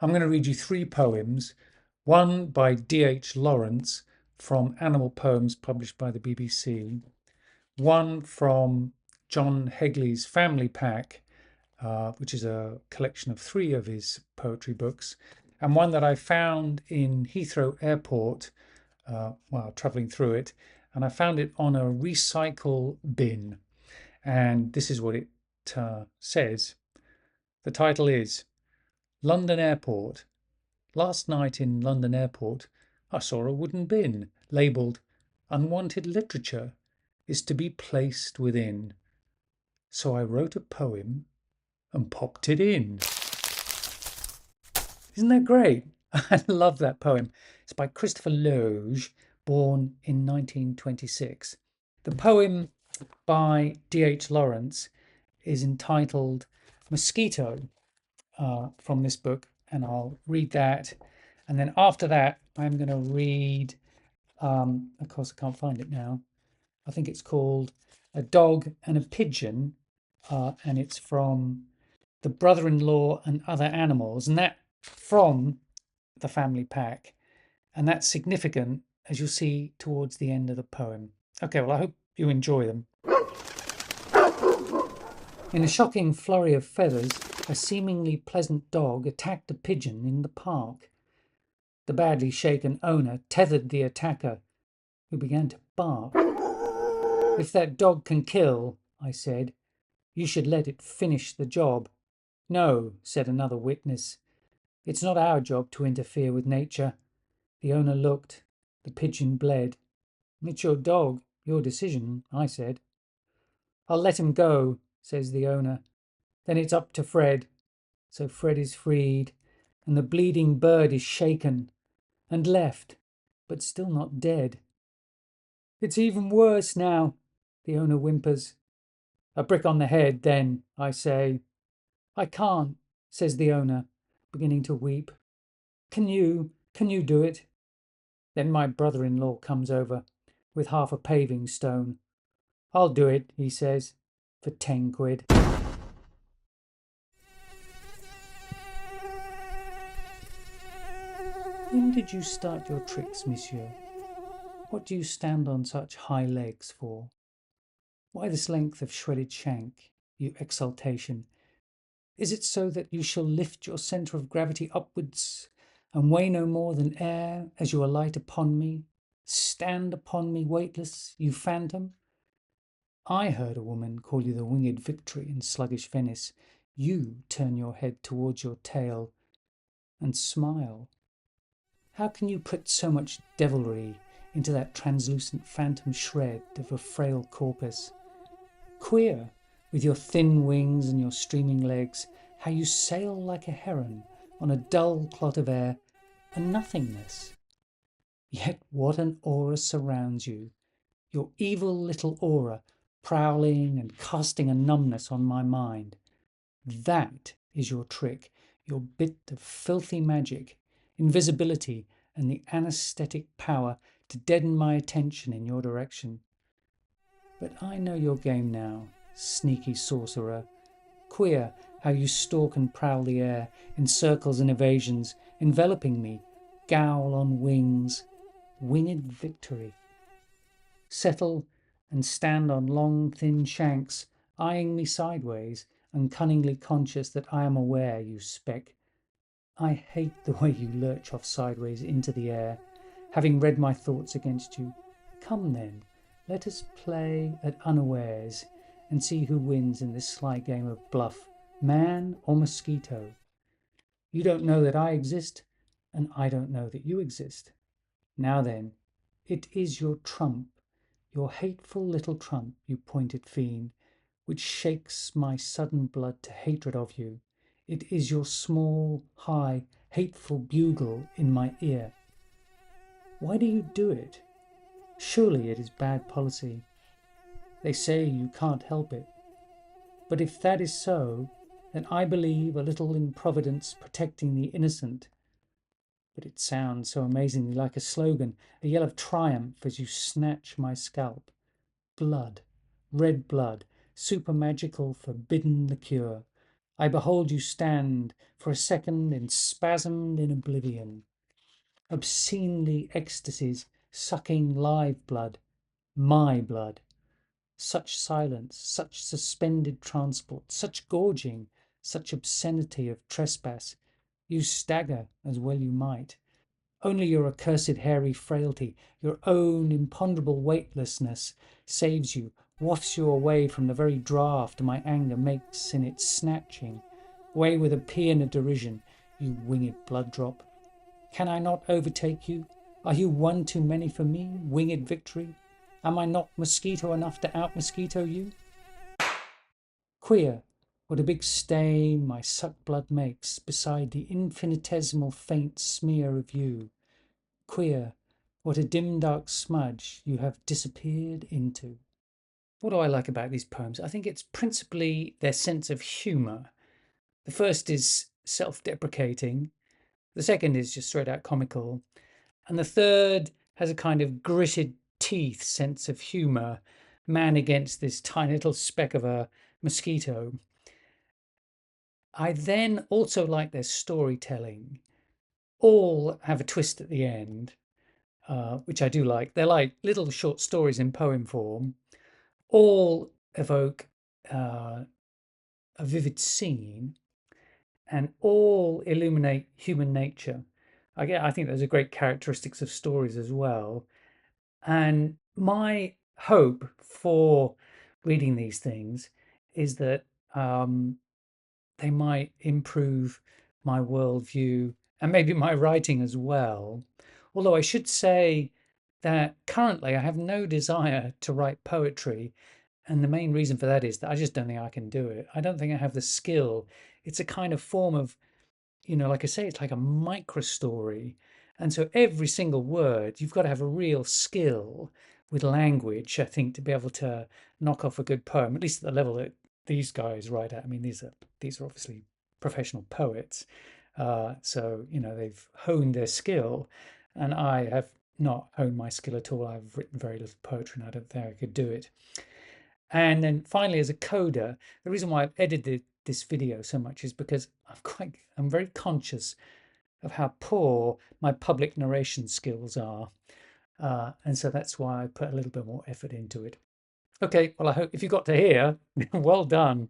I'm going to read you three poems, one by D.H. Lawrence from Animal Poems published by the BBC, one from John Hegley's Family Pack, which is a collection of three of his poetry books, and one that I found in Heathrow Airport while travelling through it, and I found it on a recycle bin. And this is what it says. The title is London Airport. Last night in London Airport, I saw a wooden bin labelled Unwanted Literature is to be placed within. So I wrote a poem and popped it in. Isn't that great? I love that poem. It's by Christopher Logue, born in 1926. The poem by D.H. Lawrence is entitled Mosquito from this book, and I'll read that. And then after that, I'm going to read, of course, I can't find it now. I think it's called A Dog and a Pigeon, and it's from The Brother-in-Law and Other Animals, and that from the Family Pack. And that's significant, as you'll see towards the end of the poem. Okay, well, I hope you enjoy them. In a shocking flurry of feathers, a seemingly pleasant dog attacked a pigeon in the park. The badly shaken owner tethered the attacker, who began to bark. If that dog can kill, I said, you should let it finish the job. No, said another witness. It's not our job to interfere with nature. The owner looked. The pigeon bled. It's your dog, your decision, I said. I'll let him go, says the owner. Then it's up to Fred. So Fred is freed, and the bleeding bird is shaken and left, but still not dead. It's even worse now, the owner whimpers. A brick on the head, then, I say. I can't, says the owner, beginning to weep. Can you do it? Then my brother-in-law comes over with half a paving stone. I'll do it, he says, for 10 quid. When did you start your tricks, monsieur? What do you stand on such high legs for? Why this length of shredded shank, you exultation? Is it so that you shall lift your centre of gravity upwards and weigh no more than air as you alight upon me? Stand upon me weightless, you phantom? I heard a woman call you the winged Victory in sluggish Venice. You turn your head towards your tail and smile. How can you put so much devilry into that translucent phantom shred of a frail corpus? Queer, with your thin wings and your streaming legs, how you sail like a heron on a dull clot of air, a nothingness. Yet what an aura surrounds you, your evil little aura, prowling and casting a numbness on my mind. That is your trick, your bit of filthy magic, invisibility and the anesthetic power to deaden my attention in your direction. But I know your game now, sneaky sorcerer. Queer how you stalk and prowl the air, in circles and evasions, enveloping me, gowl on wings, winged Victory. Settle and stand on long thin shanks, eyeing me sideways, and cunningly conscious that I am aware, you speck. I hate the way you lurch off sideways into the air, having read my thoughts against you. Come then, let us play at unawares, and see who wins in this sly game of bluff, man or mosquito. You don't know that I exist, and I don't know that you exist. Now then, it is your trump, your hateful little trump, you pointed fiend, which shakes my sudden blood to hatred of you. It is your small, high, hateful bugle in my ear. Why do you do it? Surely it is bad policy. They say you can't help it. But if that is so, then I believe a little in Providence protecting the innocent. But it sounds so amazingly like a slogan, a yell of triumph as you snatch my scalp. Blood, red blood, super magical, forbidden liqueur. I behold you stand for a second enspasmed in oblivion, obscenely ecstasies, sucking live blood, my blood. Such silence, such suspended transport, such gorging, such obscenity of trespass. You stagger as well you might. Only your accursed hairy frailty, your own imponderable weightlessness saves you, wafts you away from the very draught my anger makes in its snatching. Away with a paean of derision, you winged blood drop. Can I not overtake you? Are you one too many for me, winged victory? Am I not mosquito enough to out-mosquito you? Queer, what a big stain my sucked blood makes beside the infinitesimal faint smear of you. Queer, what a dim dark smudge you have disappeared into. What do I like about these poems? I think it's principally their sense of humour. The first is self-deprecating. The second is just straight out comical. And the third has a kind of gritted teeth sense of humour, man against this tiny little speck of a mosquito. I then also like their storytelling. All have a twist at the end, which I do like. They're like little short stories in poem form. All evoke a vivid scene, and all illuminate human nature. I think those are great characteristics of stories as well. And my hope for reading these things is that they might improve my worldview and maybe my writing as well. Although I should say that currently I have no desire to write poetry. And the main reason for that is that I just don't think I can do it. I don't think I have the skill. It's a kind of form of, like I say, it's like a micro story. And so every single word, you've got to have a real skill with language, I think, to be able to knock off a good poem, at least at the level that these guys write at. I mean, these are obviously professional poets. So, they've honed their skill, and I have not honed my skill at all. I've written very little poetry, and I don't think I could do it. And then finally, as a coder, the reason why I've edited this video so much is because I'm very conscious of how poor my public narration skills are. And so that's why I put a little bit more effort into it. Okay, well, I hope if you got to here, well done.